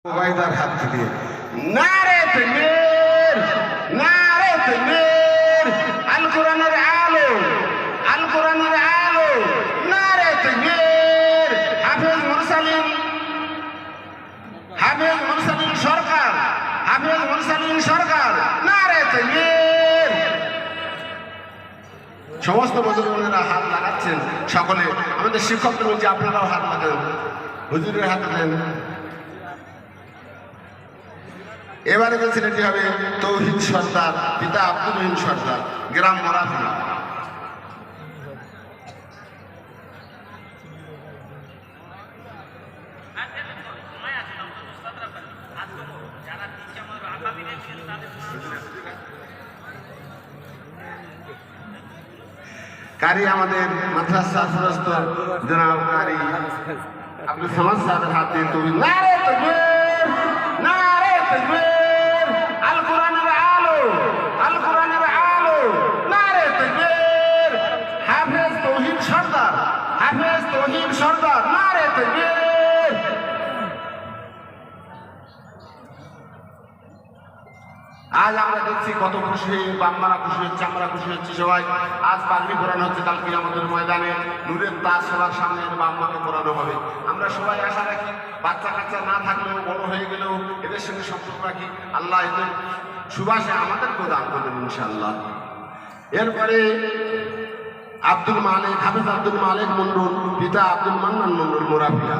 ওবাইদার হাত থেকে নারে তাকবীর, নারে তাকবীর, আল কোরআনের আলো, আল কোরআনের আলো, নারে তাকবীর। হাফেজ মুরসালিন, হাফেজ মুরসালিন সরকার, হাফেজ মুরসালিন সরকার, নারে তাকবীর। সমস্ত বুজুর্গরা হাত লাগাচ্ছেন, সকলে আমাদের শিক্ষকদের বলছি আপনারাও হাত লাগান, হুজুরের হাতে দেন। এবারে যে ছেলেটি হবে তৌহিদ সর্দার, পিতা আব্দুল রহিম সর্দার, গ্রাম মরাফি। কারি আমাদের মাদ্রাসা সদস্য জনাব কারি আব্দুল সামাদ সাহেবের হাতে তৌহিদ। নারে তাকবীর, নারে তাকবীর, আল কোরআনের আলো, আল কোরআনের আলো, নারে তাকবীর। হাফেজ তৌহিদ সর্দার, হাফেজ তৌহিদ সর্দার, নারে তাকবীর। আজ আমরা দেখছি কত খুশি হয়ে বাম্মারা খুশি হচ্ছে, আমরা খুশি হচ্ছি সবাই। আজ পাগড়ি পরানো হচ্ছে, কালকে আমাদের ময়দানে নূরের তাজ সবার সামনে বাম্মাকে পরানো হবে। আমরা সবাই আশা রাখি বাচ্চা কাচ্চা না থাকলেও বড় হয়ে গেলেও এদের সঙ্গে সম্পর্ক রাখি, আল্লাহ এদের সুবাসে আমাদেরকেও দান করবেন ইনশাআল্লাহ। এরপরে আব্দুল মালিক, হাফেজ আব্দুল মালিক মন্ডল, পিতা আব্দুল মান্নান মন্ডল মোরাফিয়া।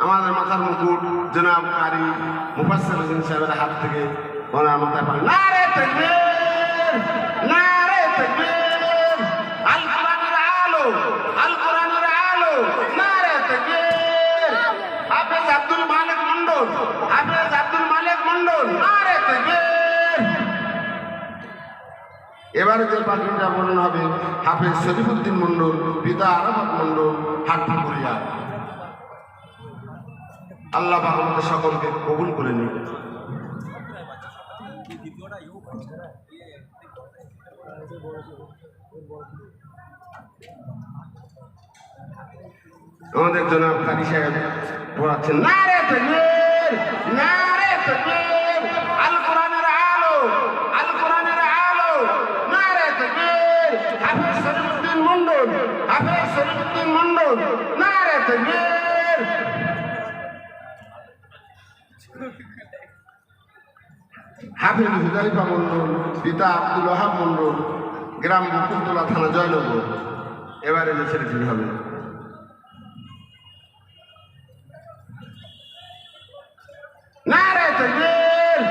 আমাদের মাথার মুকুট জনাব কারি মুফাসসির হোসেন সাহেবের হাত থেকে ওনার মাথায় পান। নারে তাকবীর, নারে তাকবীর, আল কোরআনের আলো, আল কোরআনের আলো, নারে তাকবীর। হাফেজ আব্দুল মালিক মন্ডল, হাফেজ আব্দুল মালিক মন্ডল, নারে তাকবীর। এবারে যে পাগড়িটা বলুন হবে হাফেজ শরীফুদ্দিন মন্ডল, পিতা আরাফাত মন্ডল, হাটপুকুরিয়া। আল্লাহ পাক আমাদের সকলকে কবুল করে নিন। আমাদের জনাব কারি সাহেব পড়াচ্ছেন নারে তাকবীর, নারে তাকবীর, আল কোরআনের আলো, আল কোরআনের আলো, নারে তাকবীর। হাফেজ শরীফুদ্দিন মন্ডল, হাফেজ শরীফুদ্দিন মন্ডল, নারে তাকবীর। হাফেজ হুজাইফা মন্ডল, পিতা আব্দুল ওয়াহাব মন্ডল, গ্রাম বকুলতলা, থানা জয়নগর। এবারে যে ছেলেটি হবে নারে তাকবীর,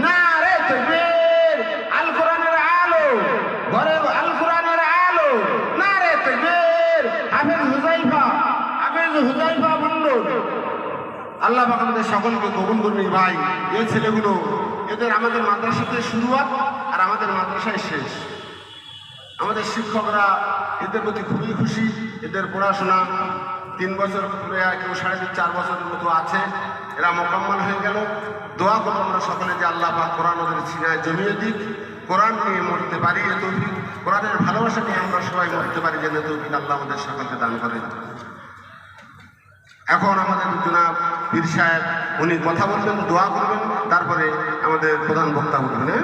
নারে তাকবীর, আল কোরআনের আলো, ঘরে আল কোরআনের আলো, নারে তাকবীর। হাফেজ হুজাইফা, হাফেজ হুজাইফা মন্ডল। আল্লাহ পাক আমাদের সকলকে কবুল করবেন। ভাই এই ছেলেগুলো এদের আমাদের মাদ্রাসাতে শুরুয়াত আর আমাদের মাদ্রাসায় শেষ। আমাদের শিক্ষকরা এদের প্রতি খুবই খুশি। এদের পড়াশোনা 3 বছর, কেউ 3.5-4 বছরের মতো আছে, এরা মোকাম্মল হয়ে গেল। দোয়া করবো আমরা সকলে যে আল্লাহ পাক কোরআন ওদের সিনায় জমিয়ে দিক, কোরআন নিয়ে মরতে পারি এ তৌফিক, কোরআনের ভালোবাসা নিয়ে আমরা সবাই মরতে পারি যে তৌফিক আল্লাহ আমাদের সকলকে দান করেন। এখন আমাদের জনাব পীর সাহেব উনি কথা বলবেন, দোয়া করবেন, তারপরে আমাদের প্রধান বক্তা বলবেন।